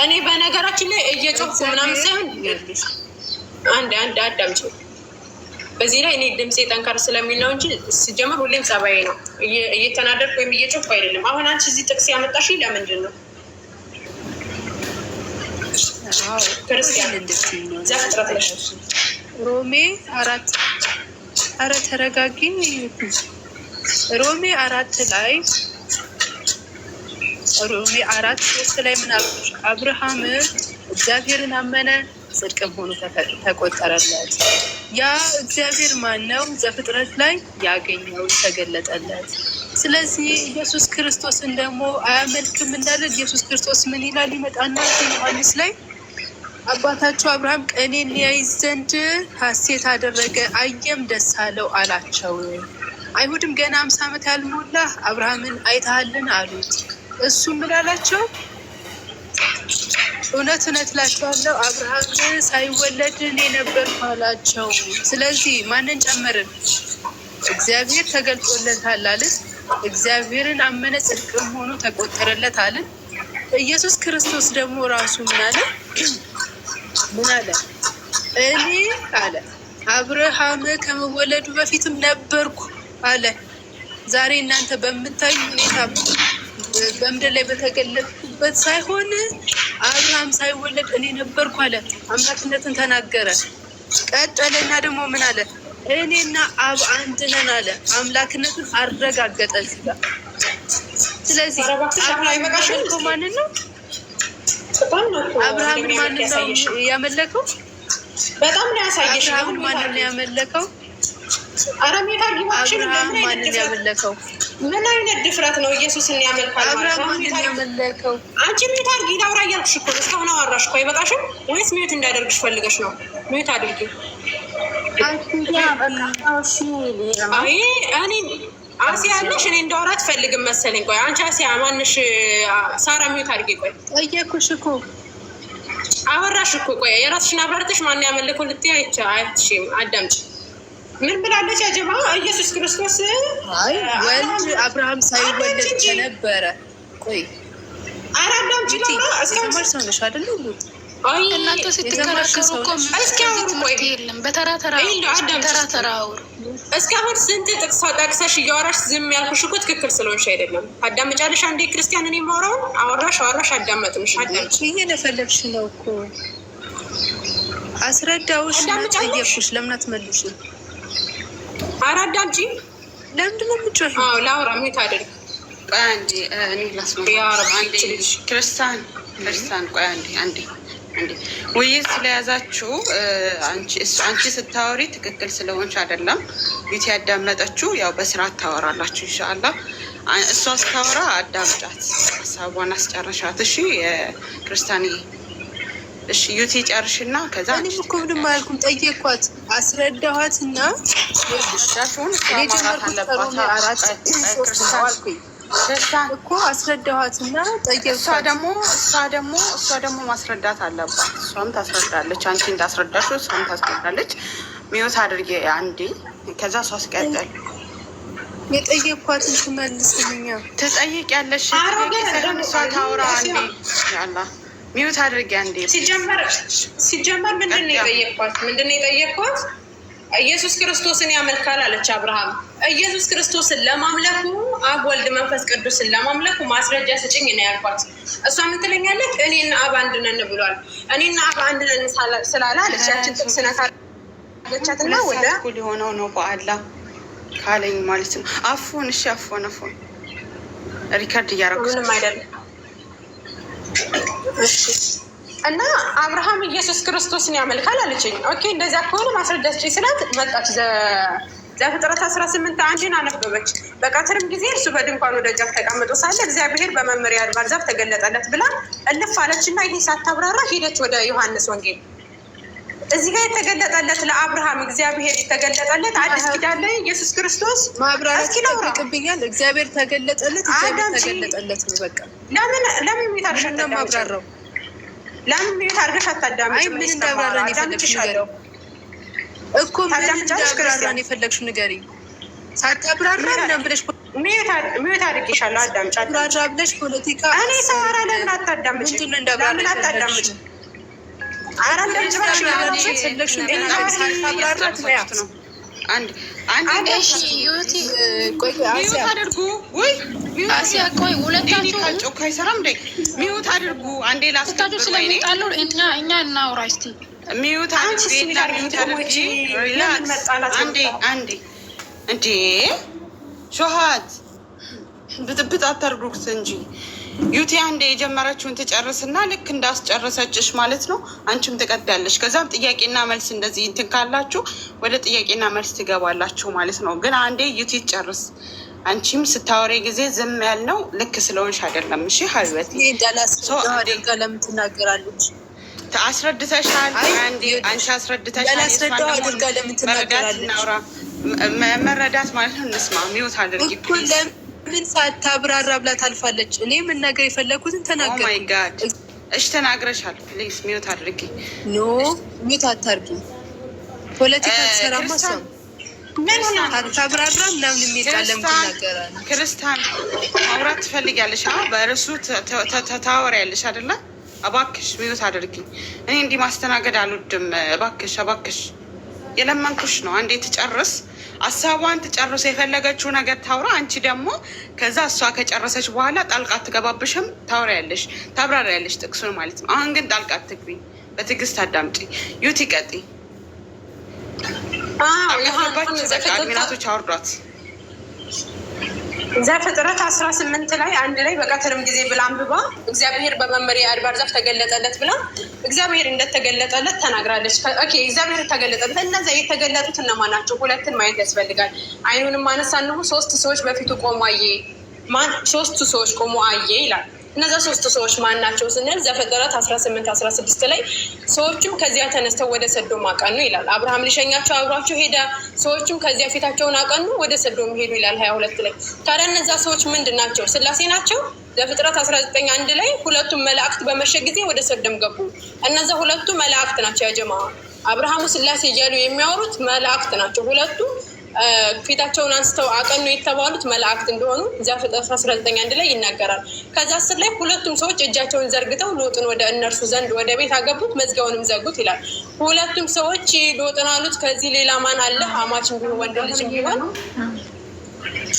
እኔ በነገራችን ላይ እየጮኩ ምናምን ሳይሆን አንድ አዳምጪ። በዚህ ላይ እኔ ድምፄ ጠንከር ስለሚል ነው እንጂ ሲጀምር ሁሌም ጸባዬ ነው። እየተናደድኩ ወይም እየጮኩ አይደለም። አሁን አንቺ እዚህ ጥቅስ ያመጣሽ ለምንድን ነው? ክርስቲያን ዘፍጥረት ነሽ ሮሜ 4 ኧረ ተረጋጊ። ሮሜ 4 ላይ ሮሜ 4:3 ላይ ምን አልኩሽ? አብርሃም እግዚአብሔርን አመነ ጽድቅም ሆኖ ተቆጠረለት። ያ እግዚአብሔር ማን ነው? ዘፍጥረት ላይ ያገኘው ተገለጠለት። ስለዚህ ኢየሱስ ክርስቶስን ደግሞ አያመልክም እንዳለ ኢየሱስ ክርስቶስ ምን ይላል? ይመጣና ዮሐንስ ላይ አባታቸው አብርሃም ቀኔን ያይ ዘንድ ሐሴት አደረገ፣ አየም ደስ አለው አላቸው። አይሁድም ገና 50 ዓመት ያልሞላ አብርሃምን አይተሃልን አሉት። እሱ ምን አላቸው? እውነት እውነት እላችኋለሁ አብርሃም ሳይወለድ እኔ ነበርኩ አላቸው። ስለዚህ ማንን ጨመርን? እግዚአብሔር ተገልጦለታል አልን። እግዚአብሔርን አመነ ጽድቅም ሆኖ ተቆጠረለት አልን። ኢየሱስ ክርስቶስ ደግሞ ራሱ ምን አለ? ምን አለ? እኔ አለ አብርሃም ከመወለዱ በፊትም ነበርኩ አለ። ዛሬ እናንተ በምታዩ ሁኔታ በምድር ላይ በተገለጥኩበት ሳይሆን አብርሃም ሳይወለድ እኔ ነበርኩ አለ። አምላክነትን ተናገረ። ቀጠለና ደግሞ ምን አለ? እኔና አብ አንድ ነን አለ። አምላክነትን አረጋገጠ እዚህ ጋር። ስለዚህ አብርሃም ማንን ነው? አብርሃምን ማንን ነው ያመለከው? በጣም ነው ያሳየሽ። አብርሃምን ማንን ነው ያመለከው? አረሜታ ጊባችን አብርሃም ማንን ያመለከው? ምን አይነት ድፍረት ነው? ኢየሱስን ያመልካል ማለት ነው። አብርሃም ማንን ያመለከው? አንቺ ሚዩት አድርጊ። ላውራ እያልኩሽ እኮ እስካሁን አወራሽ እኮ። አይበቃሽም ወይስ ሚዩት እንዳደርግሽ ፈልገሽ ነው? ሚዩት አድርጊ። አይ እኔ አሲያ ያለሽ እኔ እንዳወራ ትፈልግም መሰለኝ። ቆይ አንቺ አሲያ ማንሽ? ሳራ ሚዩት አድርጊ። ቆይ ጠየኩሽ እኮ አወራሽ እኮ። ቆይ የራስሽን አብራርተሽ ማን ያመለከው ልትይ አይችም። አዳምጪ። ምን ብላለች? ያጀማ ኢየሱስ ክርስቶስ አይ ወልድ አብርሃም ሳይወለድ ተነበረ። ቆይ አራዳም ጅላ እስካሁን ሰውነሽ አይደል? አይ እናንተ ስትከራከሩ እኮ የለም። በተራ ተራ አውሩ። እስካሁን ስንት ጥቅስ ጠቅሰሽ እያወራሽ ዝም ያልኩሽ እኮ ትክክል ስለሆንሽ አይደለም። አዳምጫለሽ። አንዴ ክርስቲያን እኔ የማወራውን አወራሽ አዳመጥንሽ። አዳምጪ። እየለፈለግሽ ነው እኮ አስረዳውሽ። ጠየቅኩሽ ለምን አትመልሽ? አራዳምጪ። ለምንድን ነው የምትጮህ? አዎ ላውራ ሚዩት አድርግ። ቆይ አንዴ እኔ ክርስቲያን ቆይ አንዴ ውይይት ስለያዛችሁ አንቺ ስታወሪ ትክክል ስለሆንሽ አይደለም። ቤት ያዳመጠችው ያው በስርዓት ታወራላችሁ። ኢንሻአላህ እሷ ስታወራ አዳምጫት፣ ሀሳቧን አስጨርሻት። እሺ ክርስቲያኒ፣ እሺ ዩቲ ጨርሽና ከዛ እኔም እኮ ምንም አላልኩም። ጠየኳት፣ አስረዳኋትና ዳሹን እኮ አስረዳኋትና ጠየኳት። እሷ ደግሞ ማስረዳት አለባት። እሷም ታስረዳለች። አንቺ እንዳስረዳሽው እሷም ታስረዳለች። ሚዩት አድርጌ አንዴ፣ ከዛ እሷ አስቀጥል። የጠየኳትን ትመልስልኛ። ትጠይቂያለሽ። እሷ ታውራ አንዴ። ያላ ሚዩት አድርጌ አንዴ። ሲጀመር ምንድን ነው የጠየኳት? ኢየሱስ ክርስቶስን ያመልካል አለች። አብርሃም ኢየሱስ ክርስቶስን ለማምለኩ አብ ወልድ መንፈስ ቅዱስን ለማምለኩ ማስረጃ ስጭኝ ነው ያልኳት። እሷ ምን ትለኛለች? እኔና አብ አንድ ነን ብሏል። እኔና አብ አንድ ነን ስላለ አለች። ያችን ጥቅስ ነካለቻትና ወደ ሊሆነው ነው በአላህ ካለኝ ማለት ነው። አፎን እሺ፣ አፎን ሪከርድ እያደረጉ ምንም አይደለም። እሺ እና አብርሃም ኢየሱስ ክርስቶስን ያመልካል አለችኝ። ኦኬ እንደዚያ ከሆነ ማስረዳት ስላት መጣች። ዘፍጥረት 18:1 አነበበች። በቀትርም ጊዜ እርሱ በድንኳኑ ደጃፍ ተቀምጦ ሳለ እግዚአብሔር በመምሪያ አድባር ዛፍ ተገለጠለት ብላ እልፍ አለችና ይሄ ሳታብራራ ሄደች ወደ ዮሐንስ ወንጌል። እዚህ ጋር የተገለጠለት ለአብርሃም እግዚአብሔር የተገለጠለት አዲስ ኪዳን ላይ ኢየሱስ ክርስቶስ ማብራራት ይጠብቅብኛል። እግዚአብሔር ተገለጠለት ነው በቃ። ለምን ሚታርሸት ነው ማብራራው? ለምን ሚዩት አድርገሽ አታዳምጪ? አይ ምን እንዳብራራን የፈለግሽው እኮ ምን እንዳብራራን የፈለግሽው ንገሪኝ። ሳታብራራ ምናምን ብለሽ ሚዩት አድርጌሻለሁ። አዳምጪ። ብለሽ ፖለቲካ እኔ ሳወራ ለምን አታዳምጪ? ለምን አታዳምጪ? አራዳምጪ ነው አንድ ዩቲ ቆይ አድርጉ። ወይ አሲያ ቆይ ሁለታችሁ ጮክ አይሰራም እንዴ? ሚዩት አድርጉ። አንዴ ላስታችሁ ስለሚጣሉ እኛ እናውራ እስቲ። ሚዩት አድርጉ። አንዴ እንዴ ሾሃት ብጥብጥ አታርጉት እንጂ ዩቲ አንዴ የጀመረችውን ትጨርስና ልክ እንዳስጨረሰችሽ ማለት ነው አንቺም ትቀዳለሽ። ከዛም ጥያቄና መልስ እንደዚህ እንትን ካላችሁ ወደ ጥያቄና መልስ ትገባላችሁ ማለት ነው። ግን አንዴ ዩቲ ትጨርስ። አንቺም ስታወሪ ጊዜ ዝም ያልነው ልክ ስለሆንሽ አይደለም። እሺ ሀይበት ለምን ትናገራለች? አስረድተሻል። አንዴ አንቺ አስረድተሻል። መረዳት ማለት ነው። እንስማ። ሚውት አድርጊ ምን ሳታብራራ ብላ ታልፋለች። እኔ ምን ነገር የፈለኩትን ተናገር። ማይ ጋድ እሺ ተናግረሻል። ፕሊዝ ሚውት አድርጊ። ኖ ሚውት አታርጊ። ፖለቲካ ተሰራማ ሰው ምን ሳታብራራ ምናምን የሚቃለም ትናገራለች። ክርስቲያን ማውራት ትፈልጊያለሽ? በእርሱ ታወሪያለሽ አይደለ? እባክሽ ሚውት አድርጊ። እኔ እንዲህ ማስተናገድ አልወድም። እባክሽ የለመንኩሽ ነው። አንዴ ትጨርስ፣ ሀሳቧን ትጨርስ፣ የፈለገችው ነገር ታውራ። አንቺ ደግሞ ከዛ እሷ ከጨረሰች በኋላ ጣልቃ አትገባብሽም። ታውሪያለሽ፣ ታብራሪያለሽ ጥቅሱን ማለት ነው። አሁን ግን ጣልቃ አትግቢ፣ በትዕግስት አዳምጪ። ዩቲ ቀጥይ። ሚናቶች አውርዷት። ዘፍጥረት 18 ላይ አንድ ላይ በቀትርም ጊዜ ብላ አንብባ እግዚአብሔር በመመሪያ አድባር ዛፍ ተገለጠለት ብላ እግዚአብሔር እንደተገለጠለት ተናግራለች። ኦኬ እግዚአብሔር ተገለጠለት። እነዚያ የተገለጡት እነማን ናቸው? ሁለትን ማየት ያስፈልጋል። አይኑንም አነሳ ነው 3 ሰዎች በፊቱ ቆሞ አየ። ማን 3 ሰዎች ቆሞ አየ ይላል። እነዛ 3 ሰዎች ማን ናቸው ስንል ዘፍጥረት 18-16 ላይ ሰዎቹም ከዚያ ተነስተው ወደ ሰዶም አቀኑ ይላል። አብርሃም ሊሸኛቸው አብሯቸው ሄደ። ሰዎቹም ከዚያ ፊታቸውን አቀኑ ወደ ሰዶም ሄዱ ይላል 22 ላይ። ታዲያ እነዛ ሰዎች ምንድን ናቸው? ስላሴ ናቸው። ዘፍጥረት 19:1 ላይ ሁለቱም መላእክት በመሸ ጊዜ ወደ ሰዶም ገቡ። እነዛ ሁለቱ መላእክት ናቸው። ያጀማ አብርሃሙ ስላሴ እያሉ የሚያወሩት መላእክት ናቸው። ሁለቱ ፊታቸውን አንስተው አቀኑ የተባሉት መላእክት እንደሆኑ ዘፍጥረት 19:1 ላይ ይናገራል። ከዛ 10 ላይ ሁለቱም ሰዎች እጃቸውን ዘርግተው ሎጥን ወደ እነርሱ ዘንድ ወደ ቤት አገቡት፣ መዝጊያውንም ዘጉት ይላል። ሁለቱም ሰዎች ሎጥን አሉት ከዚህ ሌላ ማን አለ? አማችን ቢሆን ወንድ ልጅ ቢሆን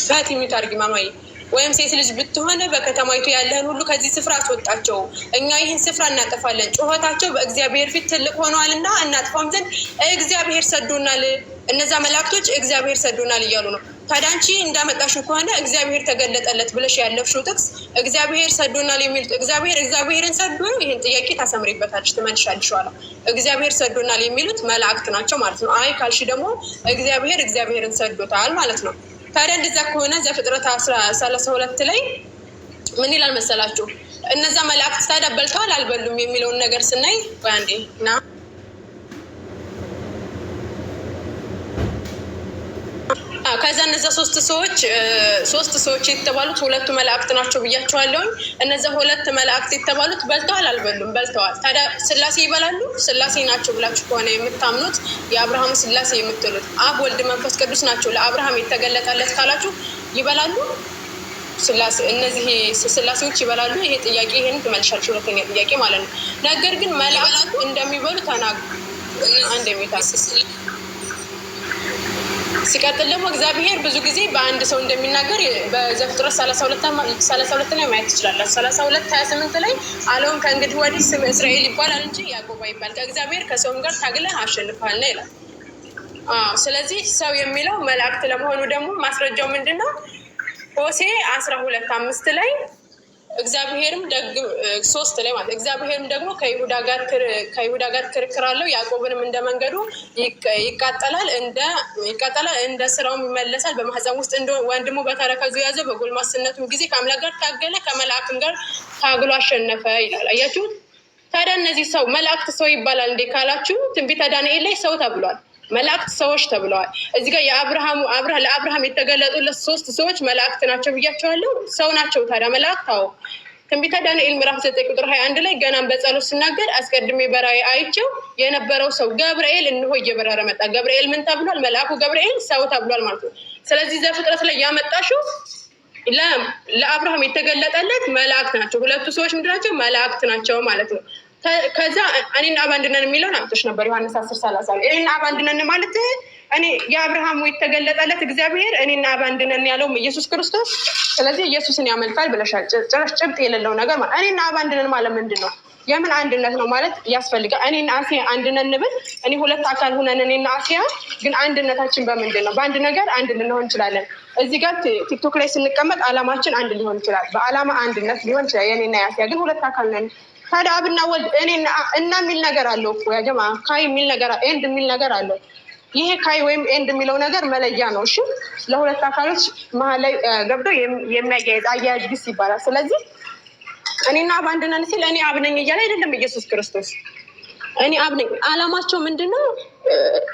ፋቲሚት አድርጊ ማማዬ ወይም ሴት ልጅ ብትሆነ በከተማይቱ ያለህን ሁሉ ከዚህ ስፍራ አስወጣቸው፣ እኛ ይህን ስፍራ እናጠፋለን። ጩኸታቸው በእግዚአብሔር ፊት ትልቅ ሆኗል እና እናጥፋም ዘንድ እግዚአብሔር ሰዶናል። እነዛ መላእክቶች እግዚአብሔር ሰዶናል እያሉ ነው። ታዲያ አንቺ እንዳመጣሽው ከሆነ እግዚአብሔር ተገለጠለት ብለሽ ያለፍሽው ጥቅስ እግዚአብሔር ሰዶናል የሚሉት እግዚአብሔርን ሰዶ ነው? ይህን ጥያቄ ታሰምሪበታለሽ፣ ትመልሻለሽ። ኋላ እግዚአብሔር ሰዶናል የሚሉት መላእክት ናቸው ማለት ነው። አይ ካልሽ ደግሞ እግዚአብሔርን ሰዶታል ማለት ነው። ታዲያ እንደዛ ከሆነ ዘፍጥረት 32 ላይ ምን ይላል መሰላችሁ? እነዛ መላእክት ታዲያ በልተዋል አልበሉም የሚለውን ነገር ስናይ አንዴ ና ከዛ እነዛ 3 ሰዎች የተባሉት ሁለቱ መላእክት ናቸው ብያቸዋለሁኝ። እነዛ 2 መላእክት የተባሉት በልተዋል አልበሉም? በልተዋል። ታዲያ ስላሴ ይበላሉ? ስላሴ ናቸው ብላችሁ ከሆነ የምታምኑት የአብርሃም ስላሴ የምትሉት አብ፣ ወልድ፣ መንፈስ ቅዱስ ናቸው ለአብርሃም የተገለጠለት ካላችሁ ይበላሉ? ስላሴ እነዚህ ስላሴዎች ይበላሉ? ይሄ ጥያቄ ይሄን ትመልሻለሽ፣ ሁለተኛ ጥያቄ ማለት ነው። ነገር ግን መላእክት እንደሚበሉ ተናግሩ። አንድ የሚታስስ ሲቀጥል ደግሞ እግዚአብሔር ብዙ ጊዜ በአንድ ሰው እንደሚናገር በዘፍጥረት 32 ላይ ማየት ትችላላችሁ። 32:28 ላይ አለውን ከእንግዲህ ወዲህ ስም እስራኤል ይባላል እንጂ ያዕቆብ አይባል፣ ከእግዚአብሔር ከሰውም ጋር ታግለህ አሸንፈሃል ይላል። ስለዚህ ሰው የሚለው መላእክት ለመሆኑ ደግሞ ማስረጃው ምንድን ነው? ሆሴዕ 12:5 ላይ እግዚአብሔርም 3 ላይ ማለት እግዚአብሔርም ደግሞ ከይሁዳ ጋር ክርክር አለው፣ ያዕቆብንም እንደ መንገዱ ይቃጠላል፣ እንደ ስራውም ይመለሳል። በማህፀን ውስጥ እንደ ወንድሙ በተረከዙ ያዘው። በጎልማስነቱም ጊዜ ከአምላክ ጋር ታገለ፣ ከመላእክም ጋር ታግሎ አሸነፈ ይላል። አያችሁ? ታዲያ እነዚህ ሰው መላእክት ሰው ይባላል እንዴ ካላችሁ ትንቢተ ዳንኤል ላይ ሰው ተብሏል። መላእክት ሰዎች ተብለዋል። እዚህ ጋር ለአብርሃም የተገለጡለት 3 ሰዎች መላእክት ናቸው ብያቸዋለሁ። ሰው ናቸው ታዲያ መላእክት? አዎ። ትንቢተ ዳንኤል ምዕራፍ 9:21 ላይ ገናም በጸሎት ስናገር አስቀድሜ በራእይ አይቼው የነበረው ሰው ገብርኤል እንሆ እየበረረ መጣ። ገብርኤል ምን ተብሏል? መልአኩ ገብርኤል ሰው ተብሏል ማለት ነው። ስለዚህ ዘፍጥረት ላይ ያመጣሽው ለአብርሃም የተገለጠለት መላእክት ናቸው። ሁለቱ ሰዎች ምንድን ናቸው? መላእክት ናቸው ማለት ነው። ከዛ እኔና አብ አንድ ነን የሚለውን አምጥቶሽ ነበር ዮሐንስ 10:30 እኔና አብ አንድ ነን ማለት እኔ የአብርሃሙ የተገለጠለት እግዚአብሔር እኔና አብ አንድ ነን ያለውም ኢየሱስ ክርስቶስ። ስለዚህ ኢየሱስን ያመልካል ብለሻል። ጭብጥ የሌለው ነገር ማለት እኔና አብ አንድ ነን ማለት ምንድን ነው? የምን አንድነት ነው ማለት ያስፈልጋል? እኔና አሲያ አንድ ነን ብል እኔ ሁለት አካል ሆነን እኔና አሲያ ግን አንድነታችን በምንድን ነው? በአንድ ነገር አንድ ልንሆን እንችላለን። እዚህ ጋር ቲክቶክ ላይ ስንቀመጥ አላማችን አንድ ሊሆን ይችላል። በአላማ አንድነት ሊሆን ይችላል። የኔና የአሲያ ግን ሁለት አካል ነን። ታዲያ አብና ወልድ እኔና እና የሚል ነገር አለው እኮ ያ ጀማ ካይ የሚል ነገር ኤንድ የሚል ነገር አለው። ይሄ ካይ ወይም ኤንድ የሚለው ነገር መለያ ነው። እሺ ለሁለት አካሎች መሀል ላይ ገብቶ የሚያያይዝ አያያዥ ግስ ይባላል። ስለዚህ እኔና አብ አንድ ነን ሲል እኔ አብ ነኝ እያለ አይደለም ኢየሱስ ክርስቶስ። እኔ አብ ነኝ አላማቸው ምንድነው?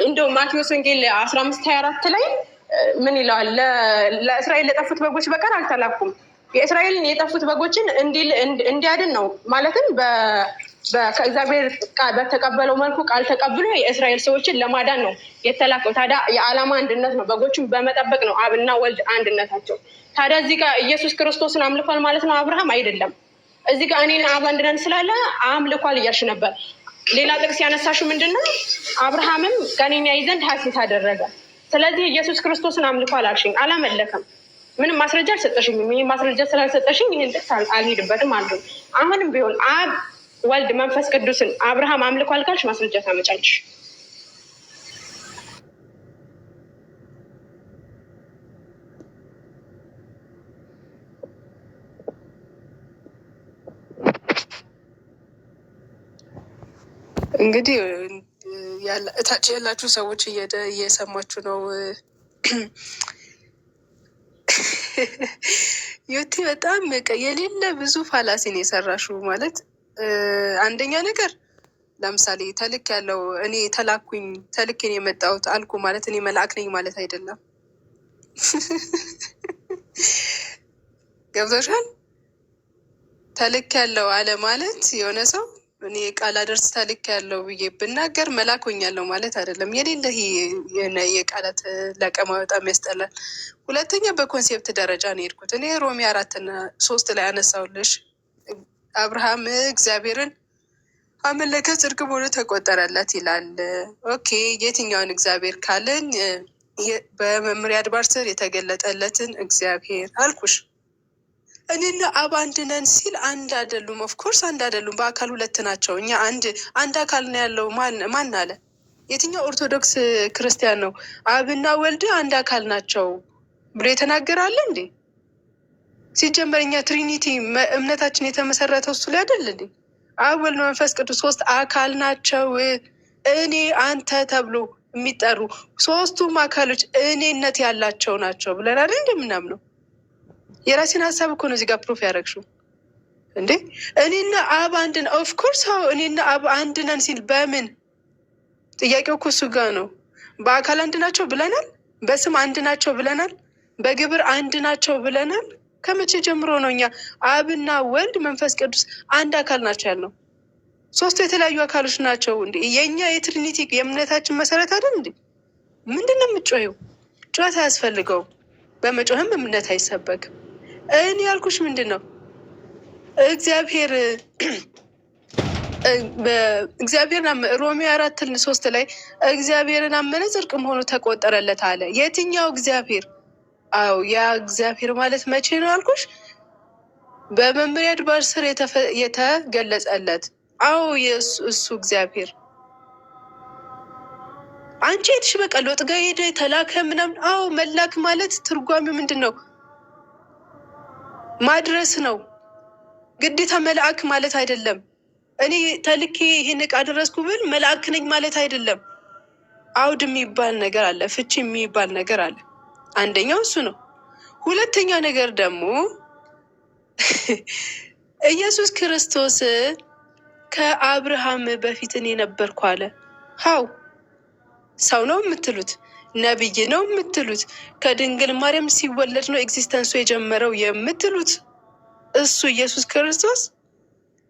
እንደው ማቴዎስ ወንጌል 15:24 ላይ ምን ይላል? ለእስራኤል ለጠፉት በጎች በቀር አልተላኩም። የእስራኤልን የጠፉት በጎችን እንዲያድን ነው። ማለትም ከእግዚአብሔር በተቀበለው መልኩ ቃል ተቀብሎ የእስራኤል ሰዎችን ለማዳን ነው የተላከው። ታዲያ የዓላማ አንድነት ነው። በጎችን በመጠበቅ ነው አብና ወልድ አንድነታቸው። ታዲያ እዚህ ጋር ኢየሱስ ክርስቶስን አምልኳል ማለት ነው አብርሃም አይደለም። እዚህ ጋር እኔና አብ አንድ ነን ስላለ አምልኳል እያልሽ ነበር። ሌላ ጥቅስ ያነሳሽው ምንድነው? አብርሃምም ቀኔን ያይ ዘንድ ሐሴት አደረገ። ስለዚህ ኢየሱስ ክርስቶስን አምልኳል አልሽኝ፣ አላመለከም። ምንም ማስረጃ አልሰጠሽኝም። ይህ ማስረጃ ስላልሰጠሽኝ ይህን ጥቅስ አልሄድበትም አሉ። አሁንም ቢሆን አብ ወልድ መንፈስ ቅዱስን አብርሃም አምልኳል ካልሽ ማስረጃ ታመጫለሽ። እንግዲህ እታች ያላችሁ ሰዎች እየሰማችሁ ነው። ዩቲ በጣም የሌለ ብዙ ፋላሲን የሰራሽው ማለት አንደኛ ነገር ለምሳሌ ተልክ ያለው እኔ ተላኩኝ ተልኬን የመጣሁት አልኩ ማለት እኔ መልአክ ነኝ ማለት አይደለም። ገብቶሻል? ተልክ ያለው አለ ማለት የሆነ ሰው እኔ ቃል አደርስ ተልክ ያለው ብዬ ብናገር መልአክ ሆኛለሁ ማለት አይደለም። የሌለ የቃላት ለቀማ በጣም ያስጠላል። ሁለተኛ በኮንሴፕት ደረጃ ነው የሄድኩት እኔ ሮሜ 4:3 ላይ አነሳውልሽ። አብርሃም እግዚአብሔርን አመለከ ጽድቅ ሆኖ ተቆጠረለት ይላል። ኦኬ የትኛውን እግዚአብሔር ካለን በመምሪያ አድባር ስር የተገለጠለትን እግዚአብሔር አልኩሽ። እኔና አብ አንድ ነን ሲል አንድ አይደሉም። ኦፍኮርስ አንድ አይደሉም። በአካል ሁለት ናቸው። እኛ አንድ አካል ነው ያለው። ማን አለ? የትኛው ኦርቶዶክስ ክርስቲያን ነው አብና ወልድ አንድ አካል ናቸው ብሎ የተናገራለ እንዴ? ሲጀመር እኛ ትሪኒቲ እምነታችን የተመሰረተው እሱ ላይ አይደል እንዴ? አብ ወልድ መንፈስ ቅዱስ ሶስት አካል ናቸው። እኔ አንተ ተብሎ የሚጠሩ ሶስቱም አካሎች እኔነት ያላቸው ናቸው ብለን አይደል እንደምናምነው። የራሴን ሀሳብ እኮ ነው እዚህ ጋር ፕሩፍ ያደረግሽው እንዴ? እኔና አብ አንድ ነን። ኦፍኮርስ እኔና አብ አንድ ነን ሲል በምን ጥያቄው እኮ እሱ ጋር ነው። በአካል አንድ ናቸው ብለናል። በስም አንድ ናቸው ብለናል። በግብር አንድ ናቸው ብለናል። ከመቼ ጀምሮ ነው እኛ አብና ወልድ መንፈስ ቅዱስ አንድ አካል ናቸው ያልነው? ሶስቱ የተለያዩ አካሎች ናቸው እንዴ? የእኛ የትሪኒቲ የእምነታችን መሰረት አይደል እንዴ? ምንድን ነው የምትጮኸው? ጩኸት አያስፈልገውም። በመጮህም እምነት አይሰበክም። እኔ ያልኩሽ ምንድን ነው እግዚአብሔርን ሮሜ 4:3 ላይ እግዚአብሔርን አመነ ጽድቅ መሆኑ ተቆጠረለት አለ። የትኛው እግዚአብሔር? አዎ ያ እግዚአብሔር ማለት መቼ ነው አልኩሽ? በመምሪያ አድባር ስር የተገለጸለት። አዎ እሱ እግዚአብሔር። አንቺ ሄድሽ በቃ ሎጥ ጋ ሄደ ተላከ ምናምን። አዎ መላክ ማለት ትርጓሜው ምንድን ነው? ማድረስ ነው። ግዴታ መልአክ ማለት አይደለም። እኔ ተልኬ ይሄን ዕቃ አደረስኩ ብል መልአክ ነኝ ማለት አይደለም። አውድ የሚባል ነገር አለ፣ ፍቺ የሚባል ነገር አለ። አንደኛው እሱ ነው። ሁለተኛ ነገር ደግሞ ኢየሱስ ክርስቶስ ከአብርሃም በፊት እኔ ነበርኩ አለ። ሀው ሰው ነው የምትሉት? ነብይ ነው የምትሉት? ከድንግል ማርያም ሲወለድ ነው ኤግዚስተንሱ የጀመረው የምትሉት እሱ ኢየሱስ ክርስቶስ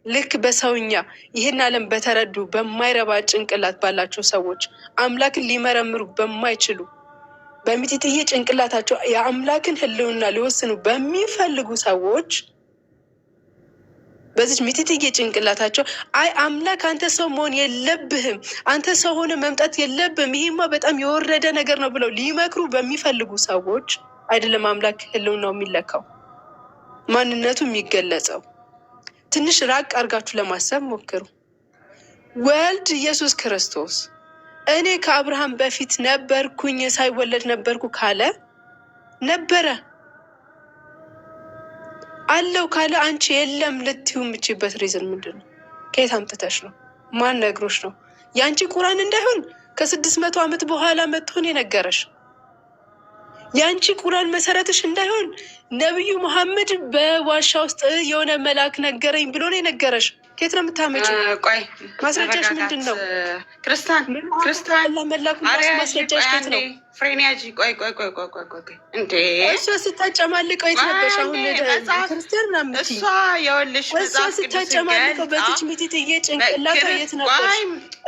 ልክ በሰውኛ ይህን ዓለም በተረዱ በማይረባ ጭንቅላት ባላቸው ሰዎች አምላክን ሊመረምሩ በማይችሉ በሚጢጥዬ ጭንቅላታቸው የአምላክን ህልውና ሊወስኑ በሚፈልጉ ሰዎች በዚች ሚጢጥዬ ጭንቅላታቸው አይ አምላክ አንተ ሰው መሆን የለብህም፣ አንተ ሰው ሆነ መምጣት የለብህም፣ ይሄማ በጣም የወረደ ነገር ነው ብለው ሊመክሩ በሚፈልጉ ሰዎች አይደለም አምላክ ህልውናው የሚለካው ማንነቱ የሚገለጸው። ትንሽ ራቅ አድርጋችሁ ለማሰብ ሞክሩ። ወልድ ኢየሱስ ክርስቶስ እኔ ከአብርሃም በፊት ነበርኩኝ ሳይወለድ ነበርኩ ካለ ነበረ አለው ካለ አንቺ የለም ልትዩ የምችበት ሪዝን ምንድን ነው? ከየት አምጥተሽ ነው? ማን ነግሮሽ ነው? የአንቺ ቁራን እንዳይሆን ከ600 ዓመት በኋላ መጥቶን የነገረሽ የአንቺ ቁራን መሰረትሽ እንዳይሆን ነቢዩ መሐመድ በዋሻ ውስጥ የሆነ መልአክ ነገረኝ ብሎ ነው የነገረሽ። ከየት ነው የምታመጪው? ቆይ ማስረጃሽ ምንድን ነው? ክርስቲያን መላኩ ማስረጃሽ ከየት ነው? ፍሬኒያጂ ቆይ እንዴ እሷ ስታጨማልቀው የት ነበርሽ? አሁን ክርስቲያን ምናምን እሷ የወልሽ እሷ ስታጨማልቀው በዚች ሚጢጥዬ ጭንቅላቷ የት ነበርሽ?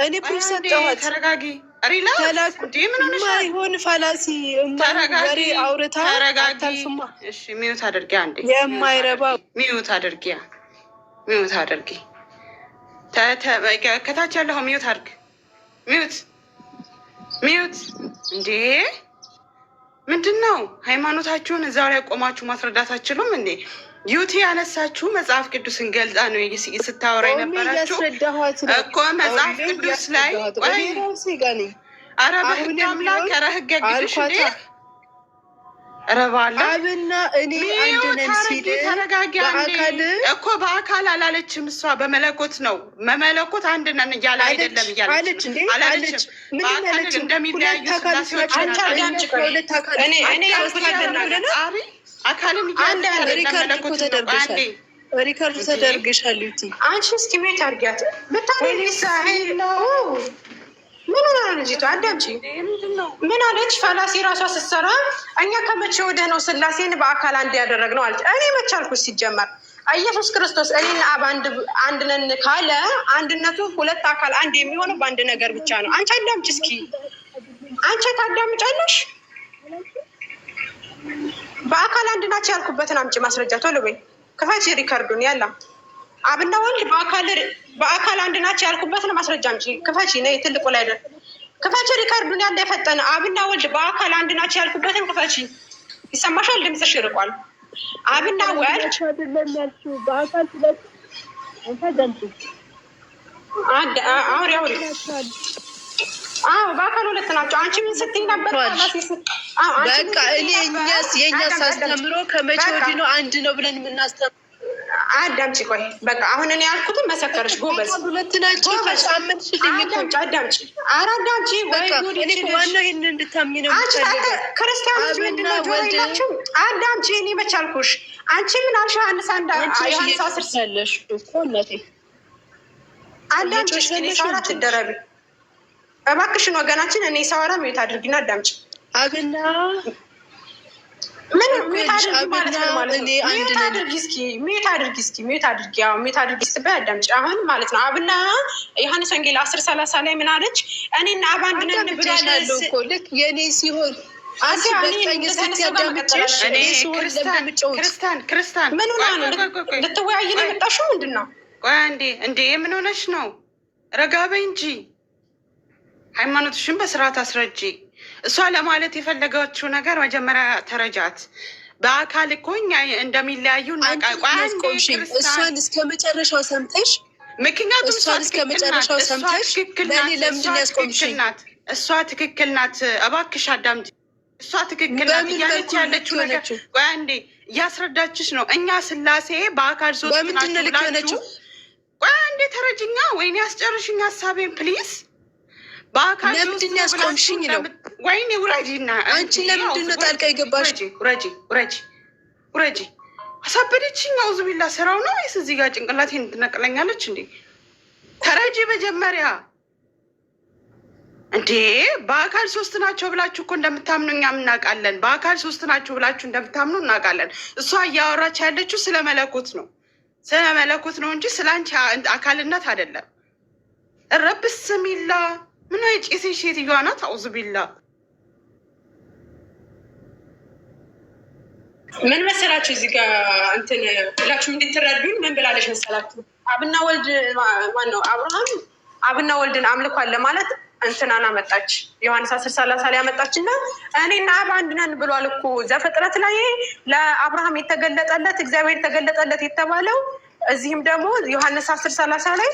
እኔ ፕሩፍ ሰጠኋት። ተረጋጊ ማይሆን ፋላሲ ወሬ አውርታ አታልፍማ። ሚዩት አድርጊ፣ አንዴ የማይረባ ሚዩት አድርጊ። ከታች ያለው ሚዩት አድርግ። ሚዩት እንዴ ምንድን ነው? ሃይማኖታችሁን እዛው ላይ ቆማችሁ ማስረዳት አትችሉም እንዴ? ዩቲ ያነሳችሁ መጽሐፍ ቅዱስን ገልጻ ነው ስታወራ የነበራችሁ እኮ መጽሐፍ ቅዱስ ላይ። ኧረ በህግ አምላክ፣ ኧረ ህግ ግድሽ እንዴ! ኧረ ባለ አብና እኔ አንድ ነን ሲል በአካል እኮ በአካል አላለችም እሷ፣ በመለኮት ነው። መመለኮት አንድ ነን እያለ አይደለም እያለች አላለችም። በአካል እንደሚለያዩ ስላሴዎች አካልን ሪከርድ ተደርግሻል። ዩቲ አንቺ እስኪ ሜት አድርጊያት ምን ሆነ ልጅቷ? አዳምጪ። ምን አለች? ፋላሲ ራሷ ስትሰራ እኛ ከመቼ ወደ ነው ስላሴን በአካል አንድ ያደረግነው አለች። እኔ መቼ አልኩሽ? ሲጀመር ኢየሱስ ክርስቶስ እኔና አብ አንድ ነን ካለ አንድነቱ ሁለት አካል አንድ የሚሆነው በአንድ ነገር ብቻ ነው። አንቺ አዳምጪ እስኪ። አንቺ ታዳምጫለሽ? በአካል አንድ ናቸው ያልኩበትን አምጪ ማስረጃ። ቶሎ በይ ክፈች ሪከርዱን። ያላ አብና ወልድ በአካል አንድ ናቸው ያልኩበትን ማስረጃ አምጪ። ክፈች ነይ ትልቁ ላይ ደር ክፈች ሪከርዱን። ያለ የፈጠነ አብና ወልድ በአካል አንድ ናቸው ያልኩበትን ክፈች። ይሰማሻል? ድምፅሽ ይርቋል። አብና ወልድ በአካል አውሪ በአካል ሁለት ናቸው። አንቺ ምን ስትይ ነበር? በቃ እኔ የእኛስ አስተምሮ ከመቼ ወዲህ ነው አንድ ነው ብለን የምናስተምረው? አዳምጪ ቆይ በቃ አሁን እኔ ያልኩትን መሰከርሽ። ጎበዝ ሁለት ናቸው። አዳምጪ። ኧረ አዳምጪ። ዋናው ይሄንን እንድታምኝ ነው። ክርስቲያኖች ምንድነው ጆሮ የላችሁም? አዳምጪ። እኔ መች አልኩሽ? አንቺ ምን አልሽ? ዮሐንስ 10 ያለሽ እኮ እናቴ አዳምጪ። ሳራ ትደረቢ እባክሽን ወገናችን። እኔ ሳወራ ሚዩት አድርጊና አዳምጪ። አብና ምን ሚዩት አድርጊ ማለት ነው? ሚዩት አድርጊ እስኪ፣ ሚዩት አድርጊ። ያው ሚዩት አድርጊ ስትባይ አዳምጪ። አሁን ማለት ነው አብና ዮሐንስ ወንጌል 10:30 ላይ ምን አለች? እኔና አብ አንድ ነን ብሏል እኮ። ልክ የኔ ሲሆን ክርስቲያን ምን ሆና ነው? ልትወያይ ነው የመጣሽው? ምንድን ነው? ቆይ እንዴ የምን ሆነሽ ነው? ረጋ በይ እንጂ ሃይማኖትሽን በስርዓት አስረጂ። እሷ ለማለት የፈለገችው ነገር መጀመሪያ ተረጃት። በአካል እኮ እኛ እንደሚለያዩ እሷን እስከ መጨረሻው ሰምተሽ፣ ምክንያቱም እሷን እስከ መጨረሻው ሰምተሽ ለእኔ ለምንድን ያስቆምሽኝ? እሷ ትክክል ናት። እባክሽ አዳምጪ። እሷ ትክክል ናት እያለች ያለችው ነገር ቆይ አንዴ እያስረዳችሽ ነው። እኛ ስላሴ በአካል ሶስት ናቸው ብላችሁ ቆይ አንዴ ተረጅኛ። ወይኔ ያስጨርሽኝ ሀሳቤን ፕሊዝ። በአካል ለምንድን ያስቆምሽኝ ነው? ወይኔ ውረጂና አንቺ ለምንድን ነው ጣልቃ የገባሽ? ውረጂ። አሳበደችኝ። አውዙ ቢላ ስራው ነው ወይስ እዚህ ጋር ጭንቅላቴን ትነቅለኛለች እንዴ? ተረጂ መጀመሪያ እንዴ። በአካል ሶስት ናቸው ብላችሁ እኮ እንደምታምኑ እኛም እናውቃለን። በአካል ሶስት ናቸው ብላችሁ እንደምታምኑ እናውቃለን። እሷ እያወራች ያለችው ስለ መለኮት ነው፣ እንጂ ስለ አንቺ አካልነት አይደለም። ረብስ ሚላ ምን ጭሴ ሴትዮዋ ናት። አውዙ ቢላ ምን መሰላችሁ እዚህ ጋር እንትን ሁላችሁም እንድትረዱኝ ምን ብላለች መሰላችሁ? አብና ወልድ ማነው አብርሃም አብና ወልድን አምልኳል ለማለት እንትናን አመጣች። ዮሐንስ 10:30 ላይ አመጣች እና እኔና አብ አንድ ነን ብሏል እኮ ዘፍጥረት ላይ ለአብርሃም የተገለጠለት እግዚአብሔር የተገለጠለት የተባለው እዚህም ደግሞ ዮሐንስ 10:30 ላይ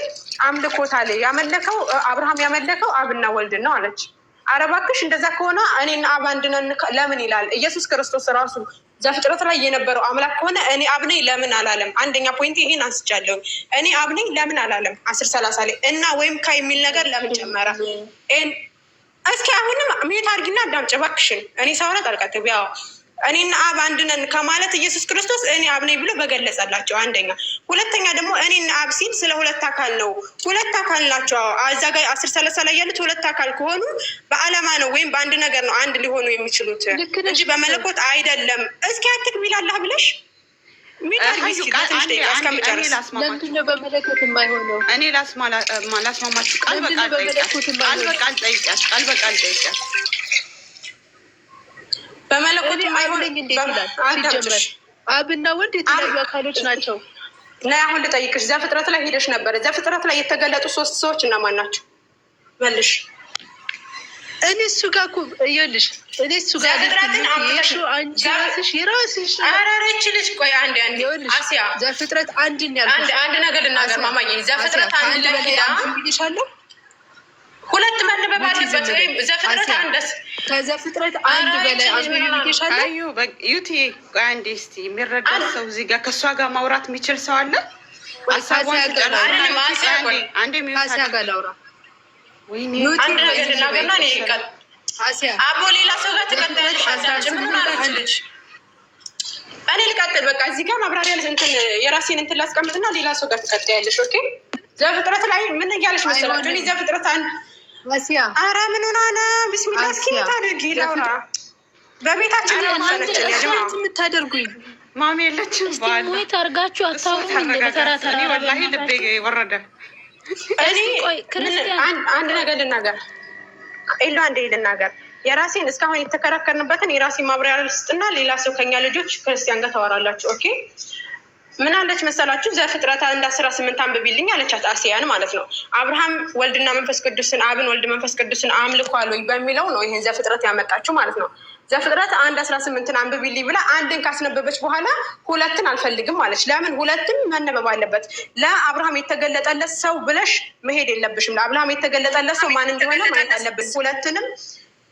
አምልኮታል ያመለከው አብርሃም ያመለከው አብና ወልድን ነው አለች። ኧረ እባክሽ እንደዛ ከሆነ እኔና አብ አንድ ነን ለምን ይላል? ኢየሱስ ክርስቶስ ራሱ ዘፍጥረት ላይ የነበረው አምላክ ከሆነ እኔ አብ ነኝ ለምን አላለም? አንደኛ ፖይንት ይሄን አንስቻለሁ። እኔ አብ ነኝ ለምን አላለም? 10:30 ላይ እና ወይም የሚል ነገር ለምን ጨመረ? እስኪ አሁንም ሚዩት አድርጊና አዳምጪ እባክሽን። እኔ ሳወራ ጣልቃ ትግቢ። ያው እኔና አብ አንድ ነን ከማለት ኢየሱስ ክርስቶስ እኔ አብ ነኝ ብሎ በገለጸላቸው አንደኛ። ሁለተኛ ደግሞ እኔና አብ ሲል ስለ ሁለት አካል ነው። ሁለት አካል ናቸው። እዛ ጋር 10:30 ላይ ያሉት ሁለት አካል ከሆኑ በዓላማ ነው ወይም በአንድ ነገር ነው አንድ ሊሆኑ የሚችሉት እንጂ በመለኮት አይደለም። እስኪ አትግቢ ይላል ብለሽ ለምንድነው በመለኮት የማይሆነው? እኔ ላስማማችሁ ቃል በቃል ጠይቂያት በመለኮት አይሆነኝ እንዴት ይላል? ሲጀመር አብና ወልድ የተለያዩ አካሎች ናቸው። እና አሁን ልጠይቅሽ ዘፍጥረት ላይ ሄደሽ ነበር። ዘፍጥረት ላይ የተገለጡ 3 ሰዎች እነማን ናቸው? መልሽ። እኔ እሱ ጋር እኮ ይኸውልሽ፣ እኔ እሱ ጋር አንቺ ራስሽ የራስሽ አራረች ልጅ ቆይ አንዴ አሲያ ዘፍጥረት አንድን ያልኩሽ አንድ ነገር ልናገር ማማዬ። ዘፍጥረት አንድ ላይ ሄዳ ሁለት መንበብ አለበት ወይም ዘፍጥረት አንደስ ከዘፍጥረት አንድ በላይ አንብቤልሻለሁ። አዩ ዩቲ አንዴ እስቲ የሚረዳ ሰው እዚህ ጋር ከእሷ ጋር ማውራት የሚችል ሰው አለ? አቦ ሌላ ሰው ጋር ትቀጥላለች። እኔ ልቀጥል በቃ እዚህ ጋር ማብራሪያ የራሴን እንትን ላስቀምጥና ሌላ ሰው ጋር ትቀጥያለሽ። ኦኬ ዘፍጥረት ላይ ምን እያለች መሰላችሁ? እኔ ዘፍጥረት አንድ ኧረ ምን ሆና ነው? ቢስሚላ እስኪ ታደርጊ ላውራ በቤታችን የምታደርጉኝ ማሚ የለችም። ሞት አድርጋችሁ አታውሩም። በተራተራ ወላሂ ልቤ ወረደ። እኔ አንድ ነገር ልናገር ኤሎ አንዴ ልናገር። የራሴን እስካሁን የተከራከርንበትን የራሴን ማብራሪያ ልስጥና ሌላ ሰው ከኛ ልጆች ክርስቲያን ጋር ታወራላችሁ። ኦኬ ምን አለች መሰላችሁ? ዘፍጥረት 1:18 አንብቢልኝ አለቻት አሲያን ማለት ነው። አብርሃም ወልድና መንፈስ ቅዱስን አብን ወልድ መንፈስ ቅዱስን አምልኳል ወይ በሚለው ነው ይሄን ዘፍጥረት ያመጣችሁ ማለት ነው። ዘፍጥረት 1:18 አንብቢልኝ ብላ አንድን ካስነበበች በኋላ ሁለትን አልፈልግም አለች። ለምን ሁለትም መነበብ አለበት? ለአብርሃም የተገለጠለት ሰው ብለሽ መሄድ የለብሽም። ለአብርሃም የተገለጠለት ሰው ማን እንደሆነ ማየት አለብን።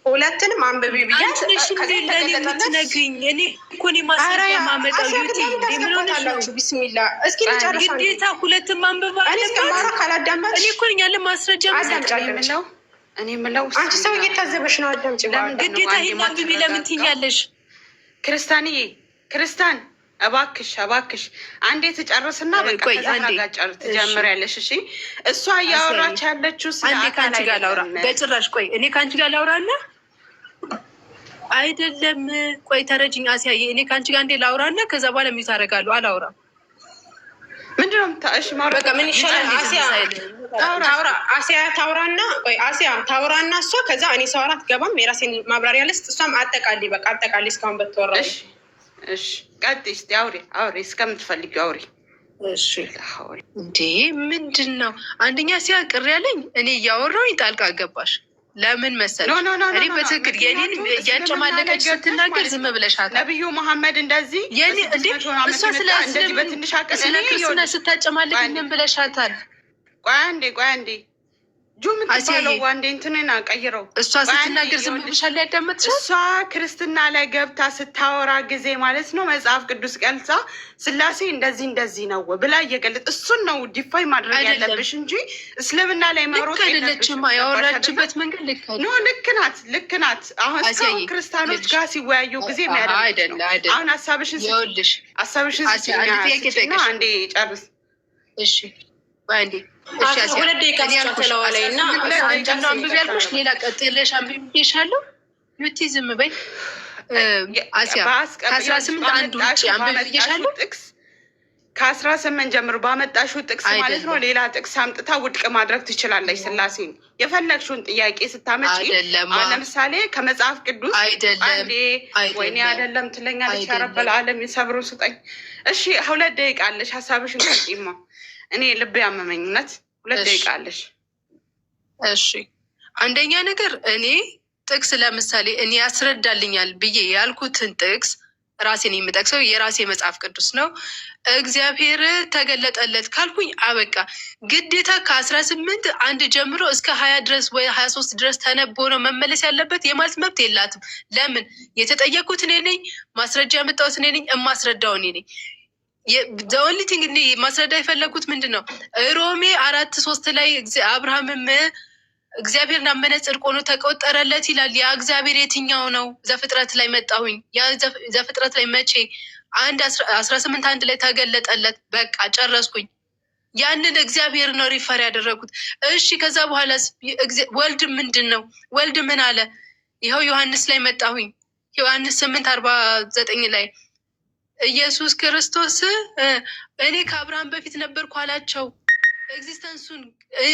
ሁለትንም አንብቢ ብያት ምትነግሪኝ እኔ እኮ ማስረጃ ማመጣው ዩቲ ሆናላችሁ። ቢስሚላ እስኪ ልጨርስ። ግዴታ ሁለትም ማንበብ አለበት። ካላዳመጥሽ እኔ እኮ ያለ ማስረጃ እኔ የምለው አንቺ ሰው እየታዘበሽ ነው። አዳምጪ። ግዴታ ይሄን አንብቢ ለምን ትይኛለሽ? ክርስቲያንዬ ክርስቲያን እባክሽ አንዴ ትጨርስና በቃ ተጋጋጫር ትጀምሪያለሽ። እሺ እሷ እያወራች ያለችው ስለ አንዴ ካንቺ ጋር ላውራ። በጭራሽ ቆይ እኔ ካንቺ ጋር ላውራና አይደለም። ቆይ ተረጅኝ አሲያዬ፣ እኔ ካንቺ ጋር እንዴ ላውራና ከዛ በኋላ ሚዩት አደርጋለሁ። አላውራም። ምንድነው ታሽ ማውራ? በቃ ምን ይሻላል? አሲያ ታውራና ቆይ አሲያ ታውራና እሷ ከዛ እኔ ሰው አራት ገባም የራሴን ማብራሪያ ልስጥ። እሷም አጠቃሊ በቃ አጠቃሊ እስካሁን በተወራ እሺ ቀጥይ እስኪ አውሪ እስከምትፈልጊው አውሪ። እሺ እንዴ ምንድን ነው? አንደኛ ሲያ ቅር ያለኝ እኔ እያወራሁኝ ጣልቃ ገባሽ። ለምን መሰለሽ? እኔ በትክክል የኔን እያጨማለቀች ስትናገር ዝም ብለሻታል። ነብዩ መሐመድ እንደዚህ እሷ ስለ ክርስትና ስታጨማለቅ ምን ብለሻታል? ቆይ አንዴ ጁም ትባለው ዋንዴ እንትንና ቀይረው። እሷ ስትናገር ዝም ብለሻል ያዳመጥሻል? እሷ ክርስትና ላይ ገብታ ስታወራ ጊዜ ማለት ነው መጽሐፍ ቅዱስ ገልጻ ስላሴ እንደዚህ ነው ብላ እየገለጥ እሱን ነው ዲፋይ ማድረግ ያለብሽ እንጂ እስልምና ላይ መሮጥ አይደለችም። ያወራችበት መንገድ ልክ ናት። አሁን እስካሁን ክርስቲያኖች ጋር ሲወያዩ ጊዜ የሚያደርግ አሁን ሀሳብሽን ስጭና አንዴ ጨርስ። እሺ አንዴ ሁለት ደቂቃ ተለዋላይ እና አንብቤ ያልኩሽ ሌላ ቀጥለሽ አንብቤሻለሁ። ዩቲ ዝም በይ አሲያ ከ18 አንድ ውጭ አንብቤሻለሁ። ከ18 ጀምሮ ባመጣሽው ጥቅስ ማለት ነው ሌላ ጥቅስ አምጥታ ውድቅ ማድረግ ትችላለች። ስላሴን የፈለግሽውን ጥያቄ ስታመጪ ለምሳሌ ከመጽሐፍ ቅዱስ አንዴ ወይኔ አይደለም ትለኛለች። ያረበል ዓለም ሰብሮ ስጠኝ። እሺ 2 ደቂቃ አለሽ፣ ሀሳብሽን ከቂማ እኔ ልብ ያመመኝነት 2 ደቂቃ አለሽ። እሺ አንደኛ ነገር እኔ ጥቅስ ለምሳሌ እኔ ያስረዳልኛል ብዬ ያልኩትን ጥቅስ ራሴን የምጠቅሰው የራሴ መጽሐፍ ቅዱስ ነው። እግዚአብሔር ተገለጠለት ካልኩኝ አበቃ። ግዴታ ከ18 አንድ ጀምሮ እስከ 20 ድረስ ወይ 23 ድረስ ተነቦ ነው መመለስ ያለበት የማለት መብት የላትም። ለምን? የተጠየኩት እኔ ነኝ፣ ማስረጃ ያመጣሁት እኔ ነኝ፣ የማስረዳው እኔ ነኝ። ዘኦንሊቲንግ እኔ ማስረዳ የፈለጉት ምንድን ነው? ሮሜ 4:3 ላይ አብርሃምም እግዚአብሔርን አመነ ጽድቅ ሆኖ ተቆጠረለት ይላል። ያ እግዚአብሔር የትኛው ነው? ዘፍጥረት ላይ መጣሁኝ። ያ ዘፍጥረት ላይ መቼ? 18:1 ላይ ተገለጠለት። በቃ ጨረስኩኝ። ያንን እግዚአብሔር ነው ሪፈር ያደረጉት። እሺ ከዛ በኋላ ወልድ ምንድን ነው? ወልድ ምን አለ? ይኸው ዮሐንስ ላይ መጣሁኝ። ዮሐንስ 8:49 ላይ ኢየሱስ ክርስቶስ እኔ ከአብርሃም በፊት ነበርኩ አላቸው። ኤግዚስተንሱን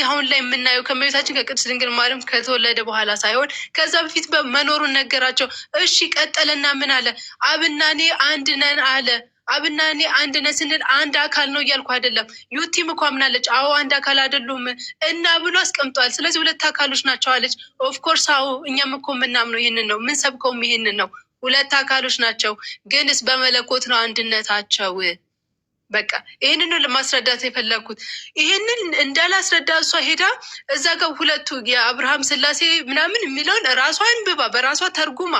አሁን ላይ የምናየው ከእመቤታችን ከቅድስት ድንግል ማርያም ከተወለደ በኋላ ሳይሆን ከዛ በፊት መኖሩን ነገራቸው። እሺ ቀጠለና ምን አለ? አብና እኔ አንድ ነን አለ። አብና እኔ አንድ ነን ስንል አንድ አካል ነው እያልኩ አይደለም። ዩቲም እኮ አምናለች። አዎ አንድ አካል አይደሉም እና ብሎ አስቀምጧል። ስለዚህ 2 አካሎች ናቸው አለች። ኦፍኮርስ አዎ እኛም እኮ የምናምነው ይህንን ነው፣ ምን ሰብከውም ይህንን ነው። 2 አካሎች ናቸው፣ ግንስ በመለኮት ነው አንድነታቸው። በቃ ይህንን ለማስረዳት የፈለግኩት። ይህንን እንዳላስረዳ እሷ ሄዳ እዛ ጋር 2 የአብርሃም ስላሴ ምናምን የሚለውን ራሷ አንብባ በራሷ ተርጉማ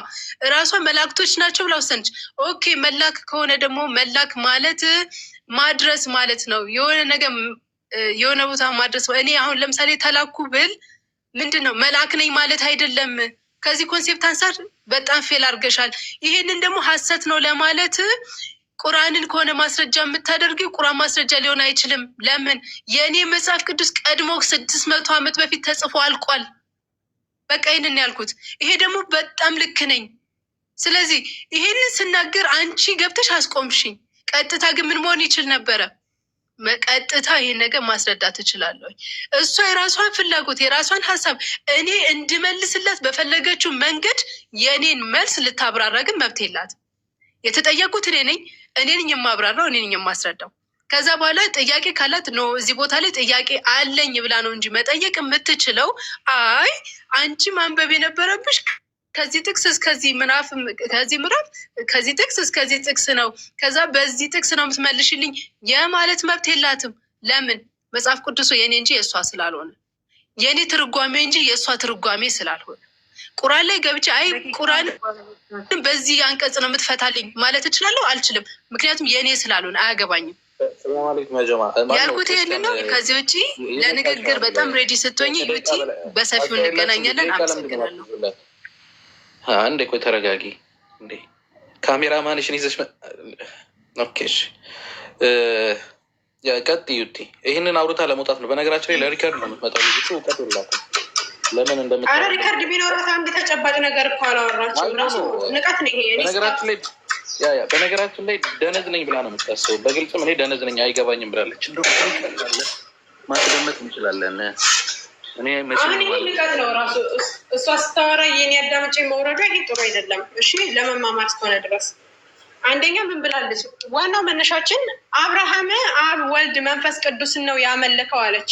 ራሷ መላእክቶች ናቸው ብላ ወሰነች። ኦኬ መላክ ከሆነ ደግሞ መላክ ማለት ማድረስ ማለት ነው። የሆነ ነገር የሆነ ቦታ ማድረስ። እኔ አሁን ለምሳሌ ተላኩ ብል ምንድን ነው? መልአክ ነኝ ማለት አይደለም። ከዚህ ኮንሴፕት አንጻር በጣም ፌል አድርገሻል። ይሄንን ደግሞ ሀሰት ነው ለማለት ቁርአንን ከሆነ ማስረጃ የምታደርጊው ቁርአን ማስረጃ ሊሆን አይችልም። ለምን? የእኔ መጽሐፍ ቅዱስ ቀድሞ 600 ዓመት በፊት ተጽፎ አልቋል። በቃ ይህንን ያልኩት። ይሄ ደግሞ በጣም ልክ ነኝ። ስለዚህ ይሄንን ስናገር አንቺ ገብተሽ አስቆምሽኝ። ቀጥታ ግን ምን መሆን ይችል ነበረ? ቀጥታ ይሄን ነገር ማስረዳት እችላለሁ። እሷ የራሷን ፍላጎት የራሷን ሀሳብ እኔ እንድመልስላት በፈለገችው መንገድ የእኔን መልስ ልታብራራ ግን መብት የላትም። የተጠየቁት እኔ ነኝ የማብራራው፣ እኔ ነኝ የማስረዳው። ከዛ በኋላ ጥያቄ ካላት ነው እዚህ ቦታ ላይ ጥያቄ አለኝ ብላ ነው እንጂ መጠየቅ የምትችለው። አይ አንቺ ማንበብ የነበረብሽ ከዚህ ጥቅስ እስከዚህ ምዕራፍ፣ ከዚህ ምዕራፍ፣ ከዚህ ጥቅስ እስከዚህ ጥቅስ ነው፣ ከዛ በዚህ ጥቅስ ነው የምትመልሽልኝ የማለት መብት የላትም። ለምን? መጽሐፍ ቅዱሱ የኔ እንጂ የእሷ ስላልሆነ፣ የኔ ትርጓሜ እንጂ የእሷ ትርጓሜ ስላልሆነ ቁርአን ላይ ገብቼ አይ ቁርአን በዚህ አንቀጽ ነው የምትፈታልኝ ማለት እችላለሁ? አልችልም። ምክንያቱም የእኔ ስላልሆነ አያገባኝም። ያልኩት ይህን ነው። ከዚህ ውጭ ለንግግር በጣም ሬዲ ስትሆኝ ዩቲ በሰፊው እንገናኛለን። አመሰግናለሁ። አንዴ ቆይ ተረጋጊ። እንዴ ካሜራ ማንሽን ይዘሽ ኦኬ። ቀጥ ዩቲ ይህንን አውርታ ለመውጣት ነው። በነገራችን ላይ ለሪከርድ ነው የምትመጣው። ልጅ እውቀት የላትም። ለምን እንደምትለው አረ ሪከርድ ቢኖራት አንድ ተጨባጭ ነገር እኮ አላወራችም። ራሱ ንቀት ነው ይሄ። በነገራችን ላይ ደነዝ ነኝ ብላ ነው የምታስበው። በግልጽም እኔ ደነዝ ነኝ አይገባኝም ብላለች። ማስደመጥ እንችላለን። አሁን ይሄ ንቀት ነው ራሱ። እሷ ስታወራ የኔ አዳምጬ መውረዷ ይሄ ጥሩ አይደለም። እሺ ለመማማር እስከሆነ ድረስ አንደኛ ምን ብላለች? ዋናው መነሻችን አብርሃም አብ ወልድ መንፈስ ቅዱስን ነው ያመለከው አለች።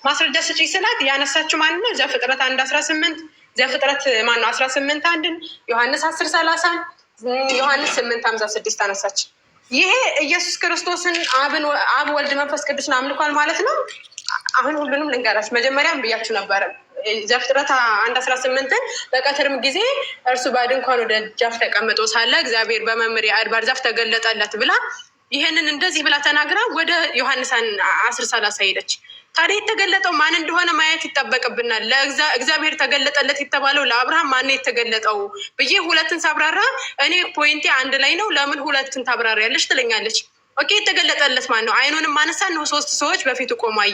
ማስረጃ ስጪ ስላት ያነሳችው ማለት ነው ዘፍጥረት 1:18 ዘፍጥረት 18:1 ዮሐንስ 10:30 ዮሐንስ 8:56 አነሳች። ይሄ ኢየሱስ ክርስቶስን አብ ወልድ መንፈስ ቅዱስን አምልኳል ማለት ነው። አሁን ሁሉንም ልንገራችሁ። መጀመሪያም ብያችሁ ነበረ ዘፍጥረት 1:18 በቀትርም ጊዜ እርሱ በድንኳኑ ደጃፍ ተቀምጦ ሳለ እግዚአብሔር በመምሬ አድባር ዛፍ ተገለጠለት ብላ ይሄንን እንደዚህ ብላ ተናግራ ወደ ዮሐንስ 10:30 ሄደች። ታዲያ የተገለጠው ማን እንደሆነ ማየት ይጠበቅብናል። ለእግዚአብሔር ተገለጠለት የተባለው ለአብርሃም ማን የተገለጠው ብዬ 2ን ሳብራራ እኔ ፖይንቴ አንድ ላይ ነው። ለምን 2ን ታብራሪያለሽ ትለኛለች። ኦኬ የተገለጠለት ማን ነው? አይኑንም ማነሳ ነው 3 ሰዎች በፊቱ ቆማዬ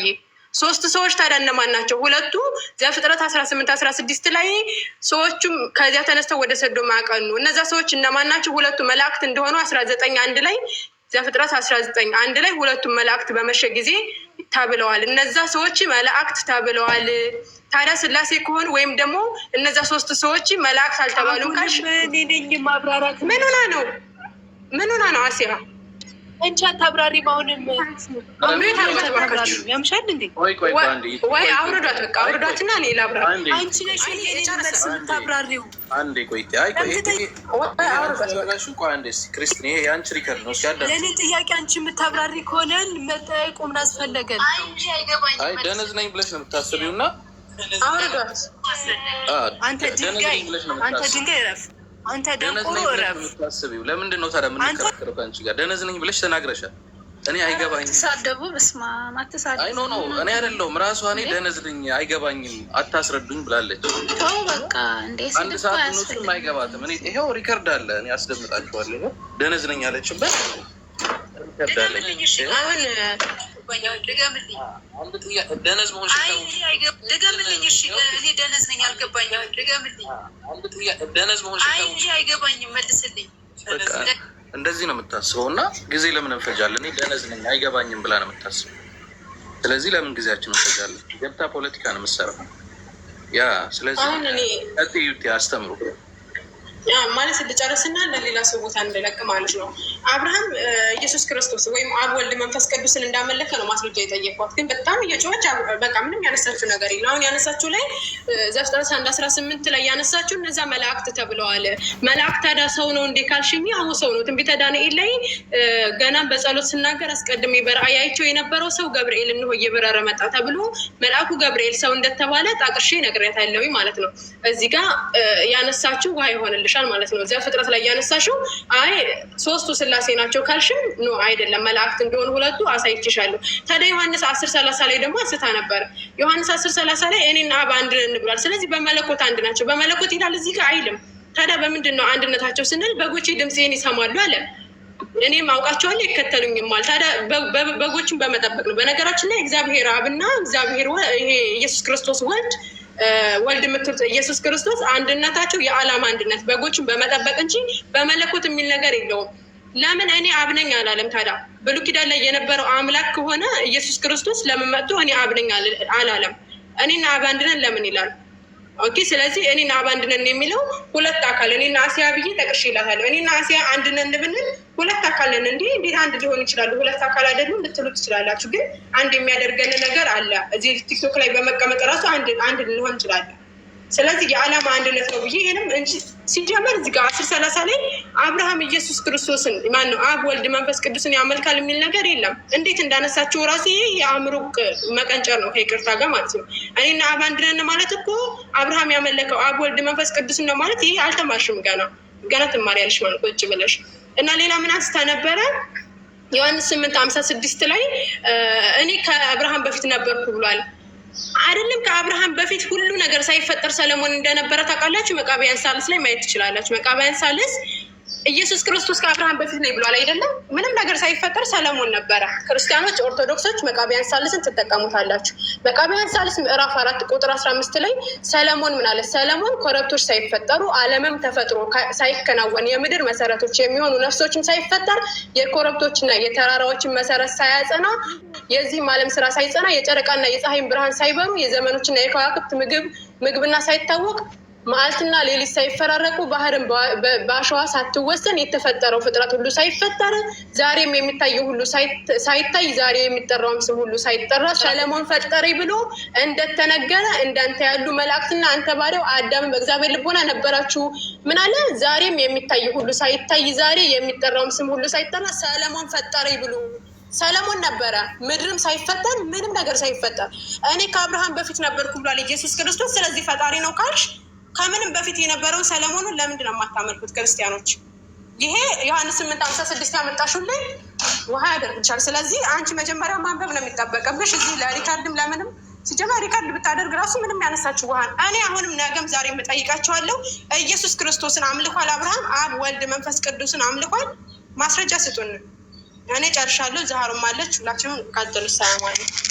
3 ሰዎች ታዲያ እነማን ናቸው? 2ቱ ዘፍጥረት 18:16 ላይ ሰዎቹም ከዚያ ተነስተው ወደ ሰዶም አቀኑ። እነዛ ሰዎች እነማን ናቸው? 2ቱ መላእክት እንደሆኑ 19:1 ላይ ዘፍጥረት 19 1 ላይ ሁለቱም መላእክት በመሸ ጊዜ ተብለዋል። እነዛ ሰዎች መላእክት ተብለዋል። ታዲያ ስላሴ ከሆኑ ወይም ደግሞ እነዛ ሶስት ሰዎች መላእክት አልተባሉም ካልሽ ማብራራት ምን ሆና ነው አሲያ እንቻ ታብራሪ ማውንም ያምሻል እንዴ? ወይ አውርዷት፣ በቃ አውርዷትና እኔ ላብራራ። አንቺ ነሽ ታብራሪው አንዴ ቆይቴ ክርስቲን ይሄ የአንቺ ሪከርድ ነው። ለእኔ ጥያቄ አንቺ የምታብራሪ ከሆነ መጠየቁ ምን አስፈለገን? አይ ደነዝ ነኝ ብለሽ ነው የምታስቢው እና አውርዷት። አንተ ድንጋይ እረፍ። አንተ ደንቆሮ እረፍ። ለምንድን ነው ታዲያ የምንከራከረው ከአንቺ ጋር? ደነዝ ነኝ ብለሽ ተናግረሻል። እኔ አይገባኝም። ተሳደቡ በስማ ማተሳደቡ። አይ ኖ እኔ አይደለሁም ራሷ እኔ ደነዝ ነኝ አይገባኝም አታስረዱኝ ብላለች። ተው በቃ እንዴ አንድ ሰዓት ነው አይገባትም። እኔ ይሄው ሪከርድ አለ እኔ አስደምጣችኋለሁ። ደነዝ ነኝ ያለችበት ሪከርድ አለ። አሁን ደነዝ መሆን ድገምልኝ። እሺ እኔ ደነዝ ነኝ አልገባኝም። ድገምልኝ። ደነዝ መሆን አይገባኝም መልስልኝ። እንደዚህ ነው የምታስበው እና ጊዜ ለምን እንፈጃለን? እኔ ደነዝ ነኝ አይገባኝም ብላ ነው የምታስበው። ስለዚህ ለምን ጊዜያችን እንፈጃለን? ገብታ ፖለቲካ ነው የምትሰራው። ያ ስለዚህ አስተምሩ ማለት ልጨርስና ለሌላ ሰው ቦታ እንደለቅ ማለት ነው። አብርሃም ኢየሱስ ክርስቶስ ወይም አብ ወልድ መንፈስ ቅዱስን እንዳመለከ ነው ማስረጃ የጠየኳት። ግን በጣም እየጮኸች በቃ ምንም ያነሳችው ነገር የለም። አሁን ያነሳችው ላይ ዘፍጥረት 1:18 ላይ ያነሳችው እነዛ መላእክት ተብለዋል። መላእክት ታዲያ ሰው ነው እንዴ ካልሽኝ፣ አሁ ሰው ነው። ትንቢተ ዳንኤል ላይ ገና በጸሎት ስናገር አስቀድሜ በራእይ አይቼው የነበረው ሰው ገብርኤል እንሆ እየበረረ መጣ ተብሎ መልአኩ ገብርኤል ሰው እንደተባለ ጣቅሼ ነግሬያታለሁ ማለት ነው። እዚህ ጋር ያነሳችው ውሃ ይሆንልሽ ማለት ነው። እዚያ ፍጥረት ላይ ያነሳሽው አይ ሶስቱ ስላሴ ናቸው ካልሽም ኖ አይደለም መላእክት እንደሆኑ ሁለቱ አሳይችሻለሁ። ታዲያ ዮሐንስ 10:30 ላይ ደግሞ አንስታ ነበር። ዮሐንስ 10:30 ላይ እኔና አብ አንድ ነን ብሏል። ስለዚህ በመለኮት አንድ ናቸው። በመለኮት ይላል እዚህ ጋር አይልም። ታዲያ በምንድን ነው አንድነታቸው ስንል በጎቼ ድምፄን ይሰማሉ አለ። እኔም አውቃቸዋለሁ ይከተሉኝማል። ታዲያ በጎችን በመጠበቅ ነው። በነገራችን ላይ እግዚአብሔር አብና እግዚአብሔር ይሄ ኢየሱስ ክርስቶስ ወልድ የምትሉት ኢየሱስ ክርስቶስ አንድነታቸው የዓላማ አንድነት በጎችን በመጠበቅ እንጂ በመለኮት የሚል ነገር የለውም። ለምን እኔ አብ ነኝ አላለም? ታዲያ ብሉይ ኪዳን ላይ የነበረው አምላክ ከሆነ ኢየሱስ ክርስቶስ ለምን መጥቶ እኔ አብ ነኝ አላለም? እኔና አብ አንድ ነን ለምን ይላል? ኦኬ። ስለዚህ እኔና አብ አንድ ነን የሚለው ሁለት አካል እኔና አሲያ ብዬ ጠቅሼ እላታለሁ። እኔና አሲያ አንድ ነን ብንል ሁለት አካል ነን። እንዴት አንድ ሊሆን ይችላሉ? ሁለት አካል አይደሉም ልትሉ ትችላላችሁ። ግን አንድ የሚያደርገን ነገር አለ። እዚህ ቲክቶክ ላይ በመቀመጥ ራሱ አንድ ልንሆን እንችላለን። ስለዚህ የዓላማ አንድነት ነው ብዬ ይህንም እንጂ ሲጀመር እዚህ ጋር 10:30 ላይ አብርሃም ኢየሱስ ክርስቶስን ማነው አብ ወልድ መንፈስ ቅዱስን ያመልካል የሚል ነገር የለም። እንዴት እንዳነሳችሁ ራሱ ይሄ የአእምሮ መቀንጨር ነው ከይቅርታ ጋር ማለት ነው። እኔና አብ አንድ ነን ማለት እኮ አብርሃም ያመለከው አብ ወልድ መንፈስ ቅዱስን ነው ማለት ይሄ አልተማርሽም ገና ትማሪያለሽ ማለት ቁጭ ብለሽ እና ሌላ ምን አንስታ ነበረ? ዮሐንስ 8:56 ላይ እኔ ከአብርሃም በፊት ነበርኩ ብሏል። አይደለም ከአብርሃም በፊት ሁሉ ነገር ሳይፈጠር ሰለሞን እንደነበረ ታውቃላችሁ። መቃብያን 3 ላይ ማየት ትችላላችሁ። መቃብያን 3 ኢየሱስ ክርስቶስ ከአብርሃም በፊት ነው ብሏል አይደለም? ምንም ነገር ሳይፈጠር ሰለሞን ነበረ። ክርስቲያኖች ኦርቶዶክሶች መቃብያን 3ን ትጠቀሙታላችሁ። መቃብያን 3 ምዕራፍ 4 ቁጥር 15 ላይ ሰለሞን ምን አለ? ሰለሞን ኮረብቶች ሳይፈጠሩ ዓለምም ተፈጥሮ ሳይከናወን የምድር መሰረቶች የሚሆኑ ነፍሶችም ሳይፈጠር የኮረብቶችና የተራራዎችን መሰረት ሳያጸና የዚህም ዓለም ስራ ሳይጸና የጨረቃና የፀሐይን ብርሃን ሳይበሩ የዘመኖችና የከዋክብት ምግብና ሳይታወቅ መዓልትና ሌሊት ሳይፈራረቁ ባህርን በአሸዋ ሳትወሰን የተፈጠረው ፍጥረት ሁሉ ሳይፈጠር ዛሬም የሚታየው ሁሉ ሳይታይ ዛሬ የሚጠራውም ስም ሁሉ ሳይጠራ ሰለሞን ፈጠረኝ ብሎ እንደተነገረ እንዳንተ ያሉ መላእክትና አንተ ባሪያው አዳም በእግዚአብሔር ልቦና ነበራችሁ። ምን አለ? ዛሬም የሚታየው ሁሉ ሳይታይ ዛሬ የሚጠራውም ስም ሁሉ ሳይጠራ ሰለሞን ፈጠረኝ ብሎ ሰለሞን ነበረ። ምድርም ሳይፈጠር ምንም ነገር ሳይፈጠር እኔ ከአብርሃም በፊት ነበርኩ ብሏል ኢየሱስ ክርስቶስ። ስለዚህ ፈጣሪ ነው ካልሽ ከምንም በፊት የነበረውን ሰለሞኑን ለምንድን ነው የማታመልኩት ክርስቲያኖች? ይሄ ዮሐንስ 8:56 ያመጣሽልኝ ውሃ ያደርግልሻል። ስለዚህ አንቺ መጀመሪያ ማንበብ ነው የሚጠበቅብሽ። እዚህ ለሪካርድም ለምንም ሲጀመር ሪካርድ ብታደርግ ራሱ ምንም ያነሳችሁ ውሃን እኔ አሁንም ነገም ዛሬ የምጠይቃቸዋለሁ። ኢየሱስ ክርስቶስን አምልኳል አብርሃም? አብ ወልድ መንፈስ ቅዱስን አምልኳል? ማስረጃ ስጡን። እኔ ጨርሻለሁ። ዛሃሩም አለች። ሁላችሁም ቀጥሉ። ሰላም አለይኩም።